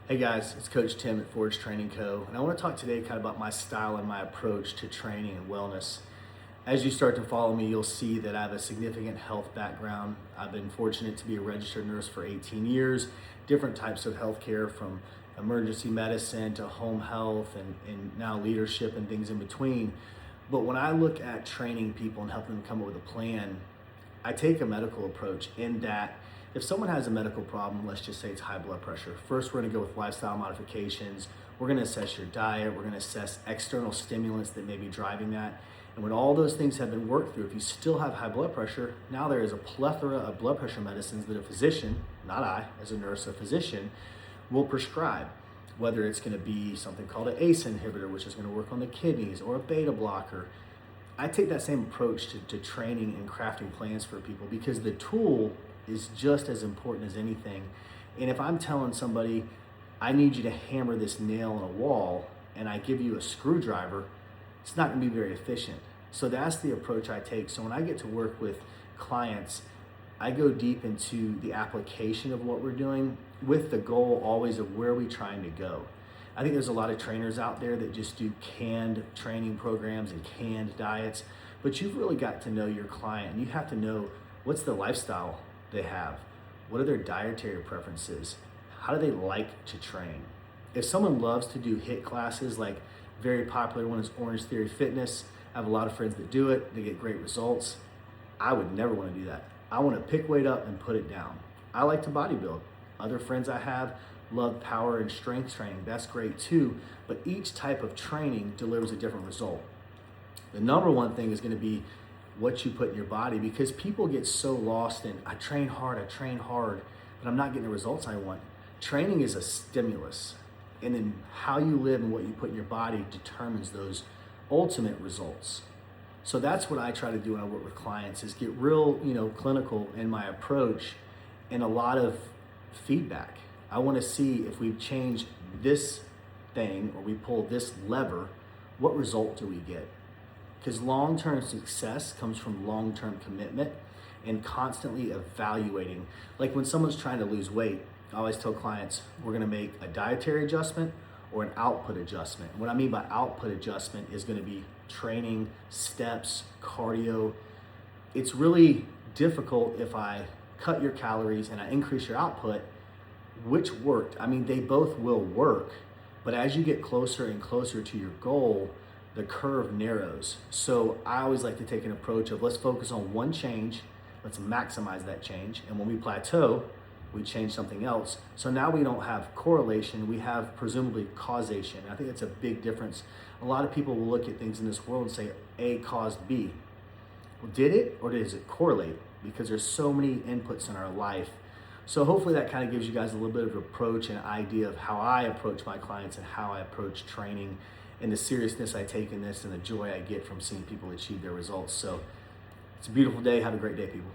Hey guys, it's Coach Tim at Forge Training Co. And I want to talk today kind of about my style and my approach to training and wellness. As you start to follow me, you'll see that I have a significant health background. I've been fortunate to be a registered nurse for 18 years, different types of healthcare from emergency medicine to home health and now leadership and things in between. But when I look at training people and helping them come up with a plan, I take a medical approach in that if someone has a medical problem, let's just say it's high blood pressure, first we're gonna go with lifestyle modifications. We're gonna assess your diet, we're gonna assess external stimulants that may be driving that. And when all those things have been worked through, if you still have high blood pressure, now there is a plethora of blood pressure medicines that a physician, not I, as a nurse, a physician, will prescribe. Whether it's gonna be something called an ACE inhibitor, which is gonna work on the kidneys, or a beta blocker. I take that same approach to training and crafting plans for people because the tool is just as important as anything. And if I'm telling somebody, I need you to hammer this nail on a wall, and I give you a screwdriver, it's not gonna be very efficient. So that's the approach I take. So when I get to work with clients, I go deep into the application of what we're doing with the goal always of where are we trying to go. I think there's a lot of trainers out there that just do canned training programs and canned diets, but you've really got to know your client and you have to know what's the lifestyle they have, what are their dietary preferences, how do they like to train. If someone loves to do HIIT classes, like very popular one is Orange Theory Fitness, I have a lot of friends that do it, they get great results. I would never want to do that. I want to pick weight up and put it down. I like to bodybuild. Other friends I have love power and strength training. That's great too, but each type of training delivers a different result. The number one thing is going to be what you put in your body, because people get so lost in, I train hard, but I'm not getting the results I want. Training is a stimulus, and then how you live and what you put in your body determines those ultimate results. So that's what I try to do when I work with clients is get real, clinical in my approach and a lot of feedback. I want to see if we've changed this thing or we pull this lever, what result do we get? Because long-term success comes from long-term commitment and constantly evaluating. Like when someone's trying to lose weight, I always tell clients, we're gonna make a dietary adjustment or an output adjustment. And what I mean by output adjustment is gonna be training, steps, cardio. It's really difficult if I cut your calories and I increase your output, which worked. I mean, they both will work, but as you get closer and closer to your goal, the curve narrows. So I always like to take an approach of let's focus on one change, let's maximize that change. And when we plateau, we change something else. So now we don't have correlation, we have presumably causation. I think that's a big difference. A lot of people will look at things in this world and say A caused B. Well, did it or does it correlate? Because there's so many inputs in our life. So hopefully that kind of gives you guys a little bit of approach and idea of how I approach my clients and how I approach training and the seriousness I take in this and the joy I get from seeing people achieve their results. So it's a beautiful day. Have a great day, people.